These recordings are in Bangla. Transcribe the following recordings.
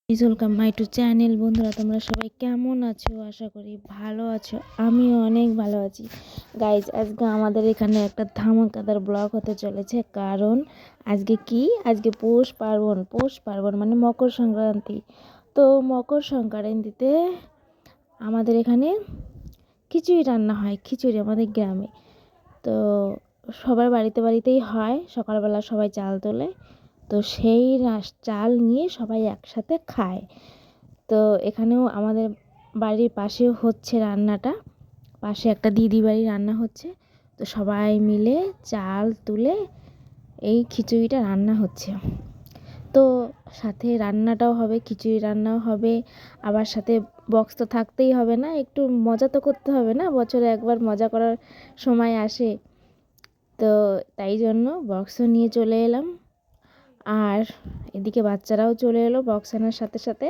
Please welcome my to channel. বন্ধুরা, তোমরা সবাই কেমন আছো? আশা করি ভালো আছো। আমিও অনেক ভালো আছি। গাইজ, আজকে আমাদের এখানে একটা ধামাকাদার ব্লগ হতে চলেছে। কারণ আজকে পৌষ পার্বণ মানে মকর সংক্রান্তি। তো মকর সংক্রান্তিতে আমাদের এখানে খিচুড়ি রান্না হয়। খিচুড়ি আমাদের গ্রামে তো সবার বাড়িতেই হয়। সকালবেলা সবাই চাল তোলে, তো সেই চাল নিয়ে সবাই একসাথে খায়। তো এখানেও আমাদের বাড়ির পাশেও হচ্ছে রান্নাটা, পাশে একটা দিদি বাড়ি রান্না হচ্ছে। তো সবাই মিলে চাল তুলে এই খিচুড়িটা রান্না হচ্ছে। তো সাথে রান্নাটাও হবে, খিচুড়ি রান্নাও হবে, আবার সাথে বক্স তো থাকতেই হবে না, একটু মজা তো করতে হবে না, বছরে একবার মজা করার সময় আসে। তো তাই জন্য বক্সও নিয়ে চলে এলাম। আর এদিকে বাচ্চারাও চলে এলো বক্স আনার সাথে সাথে।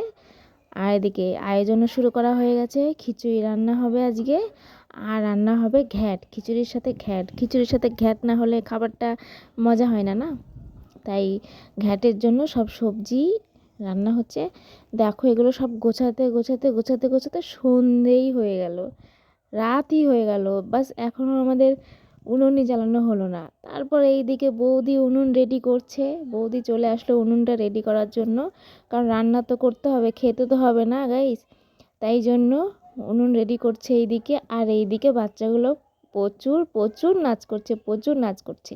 আর এদিকে আয়োজনও শুরু করা হয়ে গেছে। খিচুড়ি রান্না হবে আজকে, আর রান্না হবে ঘ্যাট। খিচুড়ির সাথে ঘ্যাট না হলে খাবারটা মজা হয় না, না? তাই ঘ্যাটের জন্য সব সবজি রান্না হচ্ছে। দেখো, এগুলো সব গোছাতে সন্ধেই হয়ে গেল, রাতই হয়ে গেল। বাস এখনও আমাদের উনুনই জ্বালানো হলো না। তারপর এইদিকে বৌদি উনুন রেডি করছে। বৌদি চলে আসলো উনুনটা রেডি করার জন্য, কারণ রান্না তো করতে হবে, খেতে তো হবে না গাইস। তাই জন্য উনুন রেডি করছে এইদিকে। আর এইদিকে বাচ্চাগুলো প্রচুর নাচ করছে।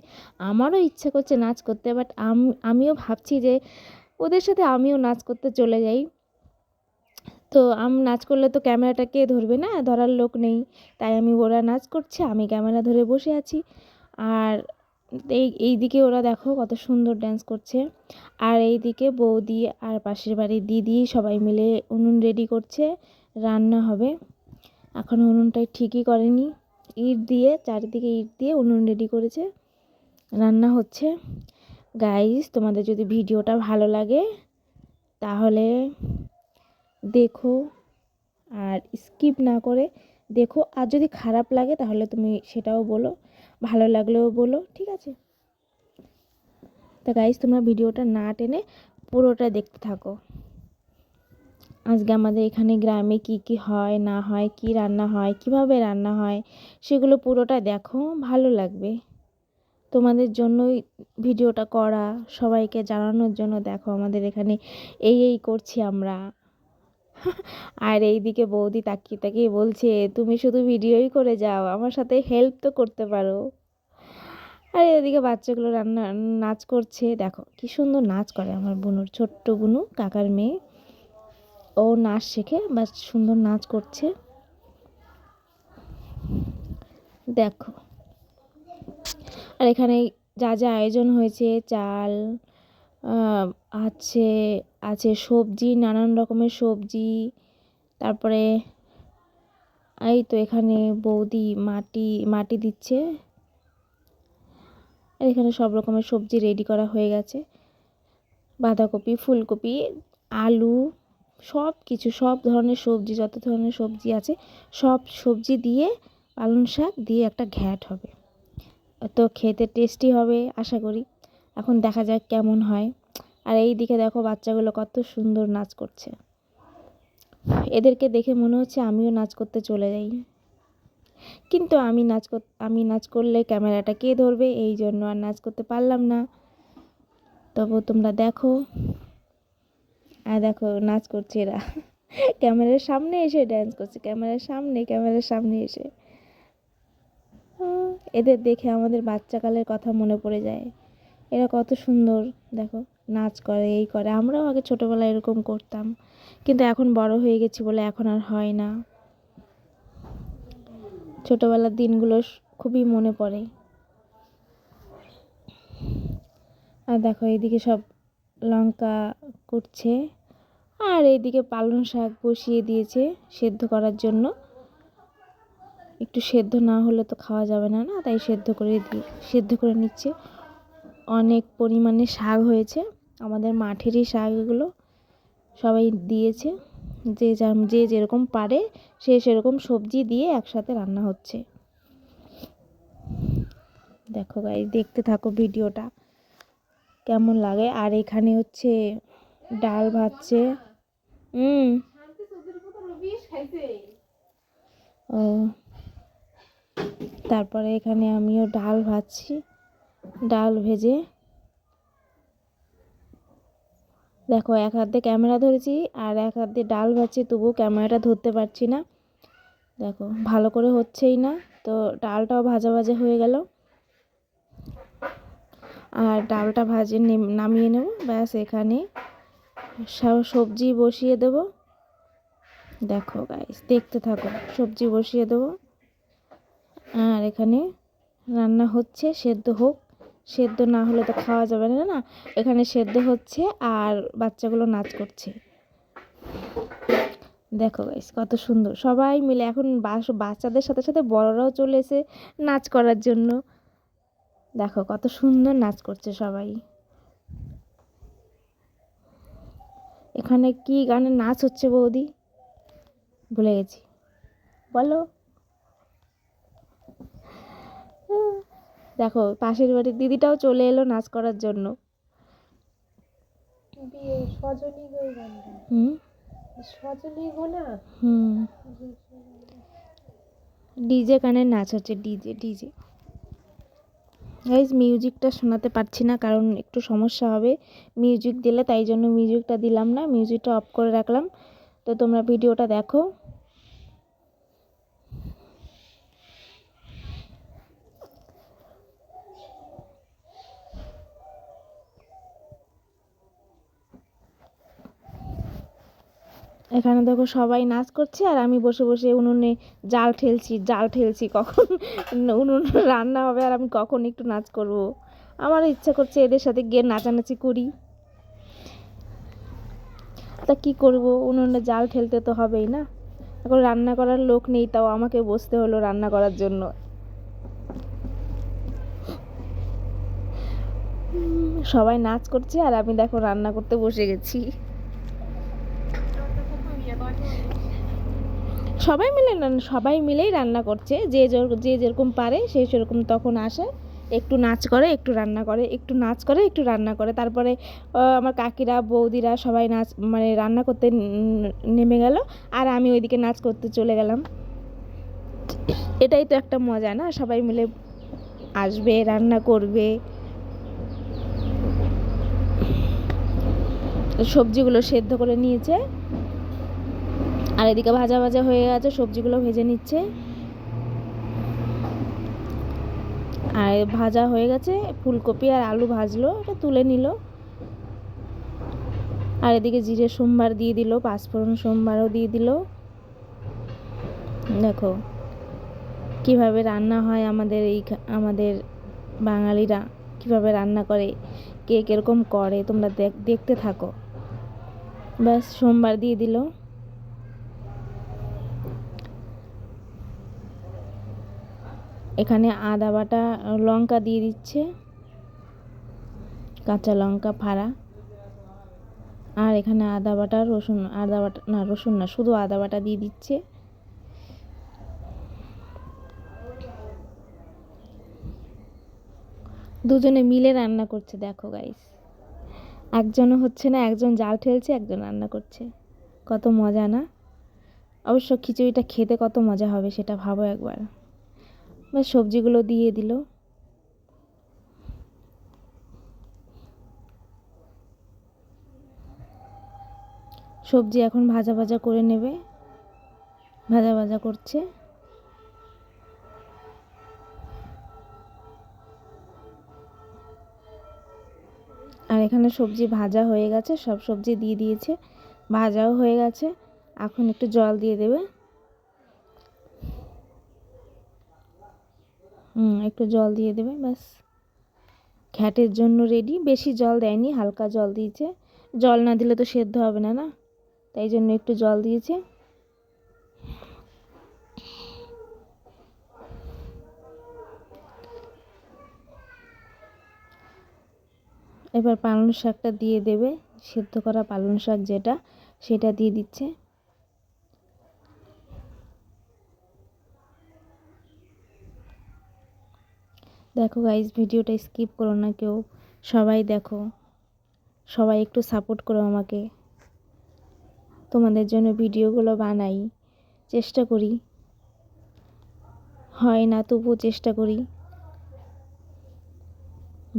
আমারও ইচ্ছা করছে নাচ করতে, বাট আমিও ভাবছি যে ওদের সাথে আমিও নাচ করতে চলে যাই। তো নাচ করলে তো ক্যামেরাটা কে ধরবে, না? ধরার লোক নেই। তাই ওরা নাচ করছে, আমি ক্যামেরা ধরে বসে আছি। আর এইদিকে ওরা দেখো কত সুন্দর ড্যান্স করছে। আর এইদিকে বৌদি আর পাশের বাড়ির দিদি সবাই মিলে উনুন রেডি করছে, রান্না হবে। এখনও উনুনটাই ঠিকই করেনি। চারিদিকে ইট দিয়ে উনুন রেডি করেছে, রান্না হচ্ছে। গাইস, তোমাদের যদি ভিডিওটা ভালো লাগে তাহলে দেখো, আর স্কিপ না করে দেখো। আর যদি খারাপ লাগে তাহলে তুমি সেটাও বলো, ভালো লাগলেও বলো, ঠিক আছে? তা গাইস, তোমরা ভিডিওটা না টেনে পুরোটা দেখতে থাকো। আজকে আমাদের এখানে গ্রামে কি হয় না হয়, কি রান্না হয়, কিভাবে রান্না হয়, সেগুলো পুরোটা দেখো, ভালো লাগবে। তোমাদের জন্যই ভিডিওটা করা, সবাইকে জানানোর জন্য। দেখো, আমাদের এখানে এই করছি আমরা। আর এইদিকে বৌদি তাকিয়ে বলছে, তুমি শুধু ভিডিওই করে যাও, আমার সাথে হেল্প তো করতে পারো। আর এদিকে বাচ্চাগুলো নাচ করছে। দেখো কি সুন্দর নাচ করে আমার বুনুর, ছোট্ট বুনু, কাকার মেয়ে। ও নাচ শেখে, বা সুন্দর নাচ করছে। দেখো, আর এখানে যা যা আয়োজন হয়েছে, চাল আছে, সবজি, নানান রকমের সবজি। তারপরে এই তো এখানে বৌদি মাটি দিচ্ছে। আর এখানে সব রকমের সবজি রেডি করা হয়ে গেছে। বাঁধাকপি, ফুলকপি, আলু, সব ধরনের সবজি, যত ধরনের সবজি আছে সব সবজি দিয়ে, পালং শাক দিয়ে একটা ঘ্যাট হবে। তো খেতে টেস্টি হবে আশা করি। এখন দেখা যাক কেমন হয়। আর এই দিকে দেখো বাচ্চাগুলো কত সুন্দর নাচ করছে। এদেরকে দেখে মনে হচ্ছে আমিও নাচ করতে চলে যাই, কিন্তু আমি নাচ করলে ক্যামেরাটা কে ধরবে, এই জন্য আর নাচ করতে পারলাম না। তবু তোমরা দেখো। আর দেখো নাচ করছে এরা, ক্যামেরার সামনে এসে ড্যান্স করছে, ক্যামেরার সামনে এসে। এদের দেখে আমাদের বাচ্চাকালের কথা মনে পড়ে যায়। এরা কত সুন্দর দেখো নাচ করে, এই করে। আমরাও আগে ছোটোবেলায় এরকম করতাম, কিন্তু এখন বড় হয়ে গেছি বলে এখন আর হয় না। ছোটোবেলার দিনগুলো খুবই মনে পড়ে। আর দেখো এইদিকে সব লঙ্কা কুটছে, আর এইদিকে পালং শাক বসিয়ে দিয়েছে সেদ্ধ করার জন্য। একটু সেদ্ধ না হলে তো খাওয়া যাবে না, না? তাই সেদ্ধ করে নিচ্ছে। অনেক পরিমাণে শাক হয়েছে, আমাদের মাঠেরই শাক এগুলো। সবাই দিয়েছে, যে যেরকম পারে সে সেরকম সবজি দিয়ে একসাথে রান্না হচ্ছে। দেখো গাইস, দেখতে থাকো ভিডিওটা, কেমন লাগে। আর এখানে হচ্ছে ডাল ভাজছে, হুম। ও, তারপরে এখানে আমিও ডাল ভাজছি। ডাল ভেজে দেখো, এক হাত দিয়ে ক্যামেরা ধরেছি আর এক হাত দিয়ে ডাল ভাজছি, তবুও ক্যামেরাটা ধরতে পারছি না। দেখো ভালো করে হচ্ছেই না। তো ডালটাও ভাজা ভাজা হয়ে গেল, আর ডালটা নামিয়ে নেব। ব্যাস, এখানে সব সবজি বসিয়ে দেব। দেখো গাইস, দেখতে থাকো, সবজি বসিয়ে দেব। আর এখানে রান্না হচ্ছে, সেদ্ধ হোক। সেদ্ধ না হলে তো খাওয়া যাবে না না। এখানে সেদ্ধ হচ্ছে আর বাচ্চাগুলো নাচ করছে। দেখো গাইস, কত সুন্দর সবাই মিলে। এখন বাচ্চাদের সাথে সাথে বড়রাও চলে এসে নাচ করার জন্য। দেখো কত সুন্দর নাচ করছে সবাই। এখানে কি গানে নাচ হচ্ছে বৌদি? ভুলে গেছি, বলো। দেখো পাশের বাড়ির দিদিটাও চলে এলো নাচ করার জন্য। হুম হুম, ডিজে গানের নাচ হচ্ছে, ডিজে ডিজে। গাইজ, মিউজিকটা শোনাতে পারছি না কারণ একটু সমস্যা হবে মিউজিক দিলে, তাই জন্য মিউজিকটা দিলাম না, মিউজিকটা অফ করে রাখলাম। তো তোমরা ভিডিওটা দেখো। এখানে দেখো সবাই নাচ করছে আর আমি বসে বসে উনুনে জাল ঠেলছি কখন উনুন রান্না হবে আর আমি কখন একটু নাচ করব। আমার ইচ্ছা করছে এদের সাথে গিয়ে নাচানাচি করি। তা কি করব, উনুনে জাল ঠেলতে তো হবেই না। এখন রান্না করার লোক নেই, তাও আমাকে বসতে হলো রান্না করার জন্য। সবাই নাচ করছে আর আমি দেখো রান্না করতে বসে গেছি। সবাই মিলেই রান্না করছে, যে যেরকম পারে সে সেরকম তখন আসে, একটু নাচ করে, একটু রান্না করে, একটু নাচ করে, একটু রান্না করে। তারপরে আমার কাকিরা বৌদিরা সবাই নাচ মানে রান্না করতে নেমে গেল, আর আমি ওইদিকে নাচ করতে চলে গেলাম। এটাই তো একটা মজা না, সবাই মিলে আসবে, রান্না করবে। সবজিগুলো সেদ্ধ করে নিয়েছে আর এদিকে ভাজা ভাজা হয়ে গেছে, সবজিগুলো ভেজে নিচ্ছে। আর ভাজা হয়ে গেছে, ফুলকপি আর আলু ভাজলো, এটা তুলে নিল। আর এদিকে জিরে সোমবার দিয়ে দিল, পাঁচফোড়ন সোমবারও দিয়ে দিল। দেখো কিভাবে রান্না হয় আমাদের বাঙালিরা কিভাবে রান্না করে, কে কীরকম করে, তোমরা দেখতে থাকো। ব্যাস, সোমবার দিয়ে দিল। এখানে আদা বাটা, লঙ্কা দিয়ে দিচ্ছে, কাঁচা লঙ্কা ফাড়া। আর এখানে আদা বাটা রসুন না, শুধু আদা বাটা দিয়ে দিচ্ছে। দুজনে মিলে রান্না করছে। দেখো গাইস, একজনও হচ্ছে না, একজন জাল ঠেলছে, একজন রান্না করছে। কত মজা না? অবশ্য খিচুড়িটা খেতে কত মজা হবে সেটা ভাবো একবার। ব্যাস, সবজিগুলো দিয়ে দিল। সবজি এখন ভাজা ভাজা করে নেবে, ভাজা ভাজা করছে। আর এখানে সবজি ভাজা হয়ে গেছে, সব সবজি দিয়ে দিয়েছে, ভাজাও হয়ে গেছে। এখন একটু জল দিয়ে দেবে। একটু জল দিয়ে দেবে, ব্যাস ঘ্যাটের জন্য রেডি। বেশি জল দেয়নি, হালকা জল দিয়েছে। জল না দিলে তো সেদ্ধ হবে না না, তাই জন্য একটু জল দিয়েছে। এবার পালং শাকটা দিয়ে দেবে, সেদ্ধ করা পালং শাক যেটা, সেটা দিয়ে দিচ্ছে। দেখো গাইস, ভিডিওটা স্কিপ করো না কেউ, সবাই দেখো, সবাই একটু সাপোর্ট করো আমাকে। তোমাদের জন্য ভিডিওগুলো বানাই, চেষ্টা করি, হয় না তবুও চেষ্টা করি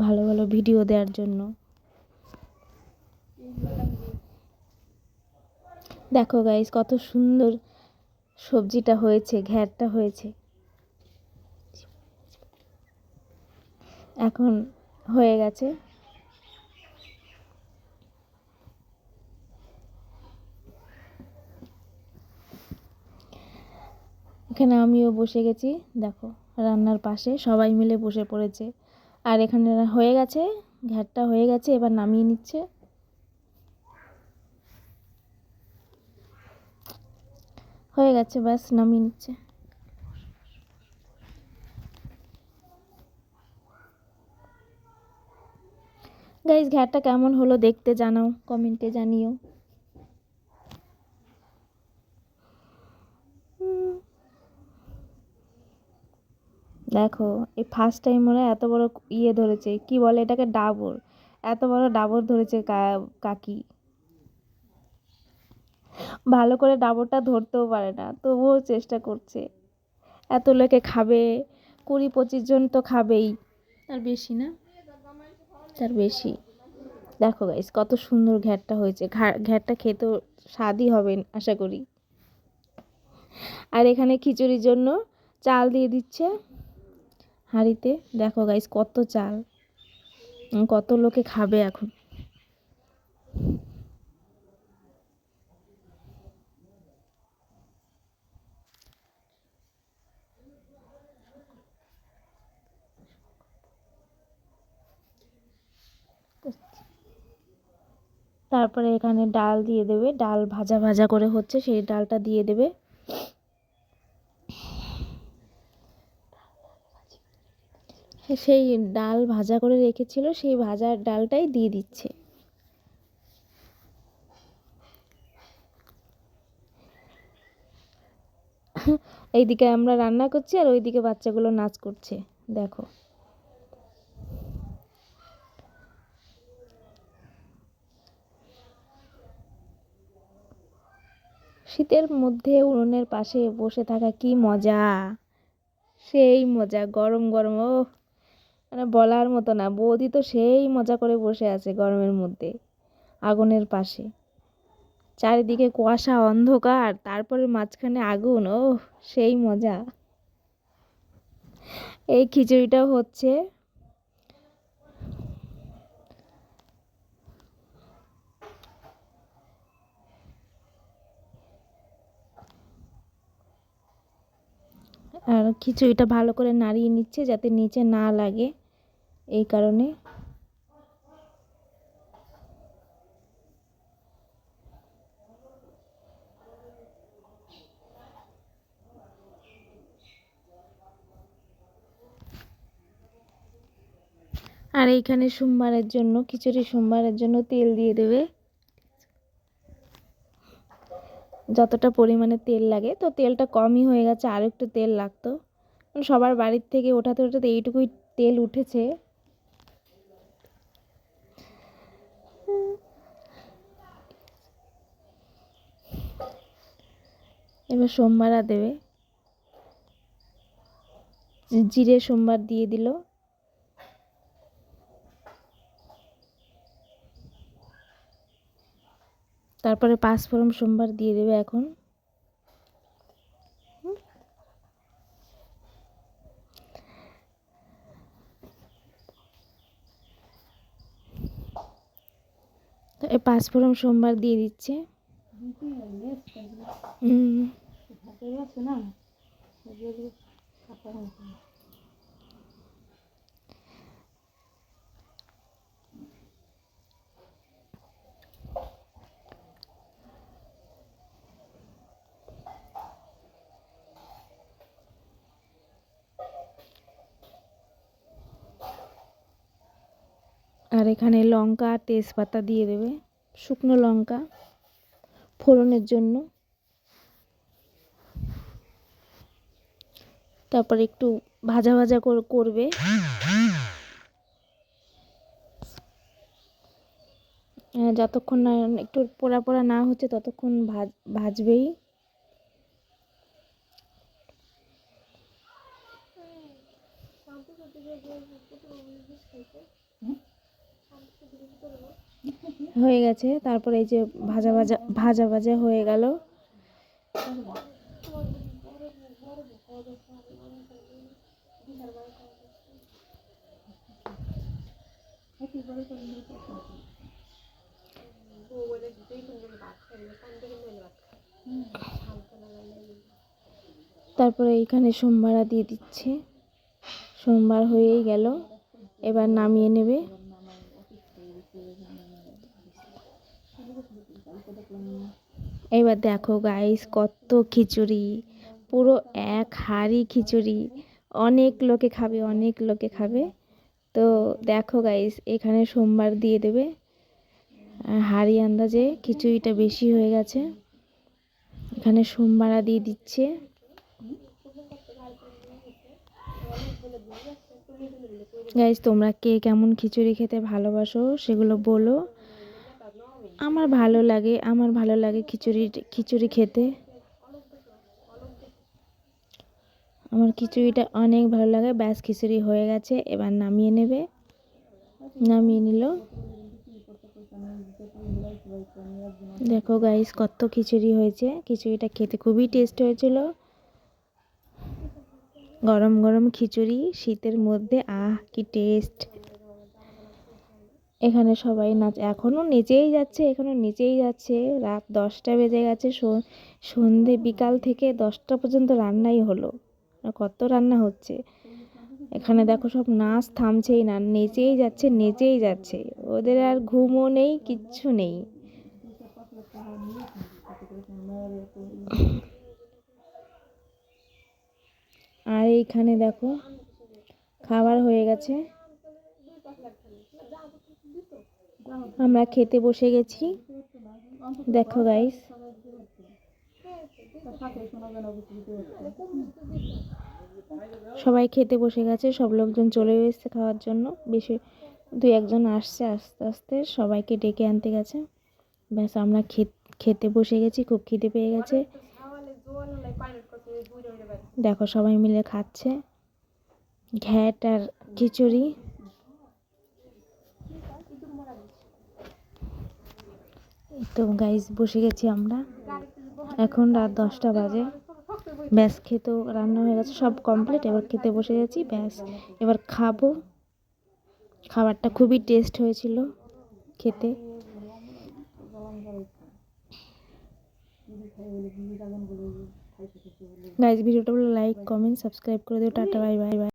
ভালো ভালো ভিডিও দেওয়ার জন্য। দেখো গাইস কত সুন্দর সবজিটা হয়েছে, ঘ্যাটটা হয়েছে। এখন হয়ে গেছে। এখানে আমিও বসে গেছি, দেখো রান্নার পাশে সবাই মিলে বসে পড়েছে। আর এখানে হয়ে গেছে, ঘ্যাটটা হয়ে গেছে, এবার নামিয়ে নিচ্ছে। হয়ে গেছে, ব্যাস নামিয়ে নিচ্ছে। গাইস ঘ্যাটটা কেমন হলো দেখতে জানাও, কমেন্টে জানিও। দেখো এই ফার্স্ট টাইম ওরা এত বড় ধরেছে, কি বলে এটাকে, ডাবর। এত বড় ডাবর ধরেছে কাকি। ভালো করে ডাবরটা ধরতেও পারে না, তবুও চেষ্টা করছে। এত লোকে খাবে, 20-25 জন তো খাবেই, তার বেশি না, তার বেশি। দেখো গাইস কত সুন্দর ঘ্যাটটা হয়েছে, ঘ্যাটটা খেতেও স্বাদই হবে আশা করি। আর এখানে খিচুড়ির জন্য চাল দিয়ে দিচ্ছে হাঁড়িতে। দেখো গাইস কত চাল, কত লোকে খাবে এখন। তারপরে এখানে ডাল দিয়ে দেবে, ডাল ভাজা ভাজা করে হচ্ছে, সেই ডালটা দিয়ে দেবে। সেই ডাল ভাজা করে রেখেছিল, সেই ভাজার ডালটাই দিয়ে দিচ্ছে। এইদিকে আমরা রান্না করছি আর ওইদিকে বাচ্চাগুলো নাচ করছে, দেখো। শীতের মধ্যে উনুনের পাশে বসে থাকা কি মজা, সেই মজা, গরম গরম, ও মানে বলার মতো না। বৌদি তো সেই মজা করে বসে আছে গরমের মধ্যে আগুনের পাশে, চারিদিকে কুয়াশা অন্ধকার, তারপরে মাঝখানে আগুন, ও সেই মজা। এই খিচুড়িটাও হচ্ছে। আর খিচুড়িটা ভালো করে নাড়িয়ে নিচ্ছে যাতে নিচে না লাগে, এই কারণে। আর এইখানে সোমবারের জন্য, খিচুড়ি সোমবারের জন্য তেল দিয়ে দেবে, যতটা পরিমাণে তেল লাগে। তো তেলটা কমই হয়ে গেছে, আর একটু তেল লাগতো। সবার বাড়ির থেকে ওঠাতে ওঠাতে এইটুকুই তেল উঠেছে। এবার সোমবার দেবে, জিরে সোমবার দিয়ে দিল। তারপরে পাঁচফোড়ন সোমবার দিয়ে দেবে এখন। তো এই পাঁচফোড়ন সোমবার দিয়ে দিচ্ছে। আর এখানে লঙ্কা আর তেজপাতা দিয়ে দেবে, শুকনো লঙ্কা ফোড়নের জন্য। তারপর একটু ভাজা ভাজা করবে। যতক্ষণ না একটু পোড়া পোড়া না হচ্ছে ততক্ষণ ভাজবেই। হয়ে গেছে, তারপরে এই যে ভাজা ভাজা ভাজা ভাজা হয়ে গেল। তারপরে এইখানে সোমবারা দিয়ে দিচ্ছে, সোমবার হয়েই গেল, এবার নামিয়ে নেবে। এবার দেখো গাইস কত খিচুড়ি, পুরো এক হাঁড়ি খিচুড়ি, অনেক লোকে খাবে, অনেক লোকে খাবে। তো দেখো গাইস এখানে সোমবার দিয়ে দেবে, হাঁড়ি আন্দাজে খিচুড়িটা বেশি হয়ে গেছে, এখানে সোমবারা দিয়ে দিচ্ছে। গাইস তোমরা কে কেমন খিচুড়ি খেতে ভালোবাসো সেগুলো বলো। আমার ভালো লাগে খিচুড়ি খেতে, আমার খিচুড়িটা অনেক ভালো লাগে। ব্যাস খিচুড়ি হয়ে গেছে, এবার নামিয়ে নেবে। নামিয়ে নিল। দেখো গাইস কত খিচুড়ি হয়েছে, খিচুড়িটা খেতে খুবই টেস্ট হয়েছিল। গরম গরম খিচুড়ি শীতের মধ্যে, আহ কি টেস্ট। এখানে সবাই এখনও নেচেই যাচ্ছে। রাত 10টা বেজে গেছে, সন্ধে বিকাল থেকে 10টা পর্যন্ত রান্নাই হলো, কত রান্না হচ্ছে। এখানে দেখো সব নাচ থামছেই না, নেচেই যাচ্ছে, ওদের আর ঘুমও নেই, কিচ্ছু নেই। আর এইখানে দেখো খাবার হয়ে গেছে, আমরা খেতে বসে গেছি। দেখো গাইস সবাই খেতে বসে গেছে, সব লোকজন চলে এসেছে খাওয়ার জন্য, বেশি 2-1 জন আসছে, আস্তে আস্তে সবাইকে ডেকে আনতে গেছে। ব্যাস আমরা খেতে বসে গেছি, খুব খিদে পেয়ে গেছে। দেখো সবাই মিলে খাচ্ছে ঘ্যাট আর খিচুড়ি। তো গাইস বসে গেছি আমরা, এখন রাত 10টা বাজে। ব্যাস খেতেও রান্না হয়ে গেছে, সব কমপ্লিট, এবার খেতে বসে গেছি। ব্যাস এবার খাবো। খাবারটা খুবই টেস্ট হয়েছিল খেতে। গাইস ভিডিওটা লাইক কমেন্ট সাবস্ক্রাইব করে দিও। Tata bye bye.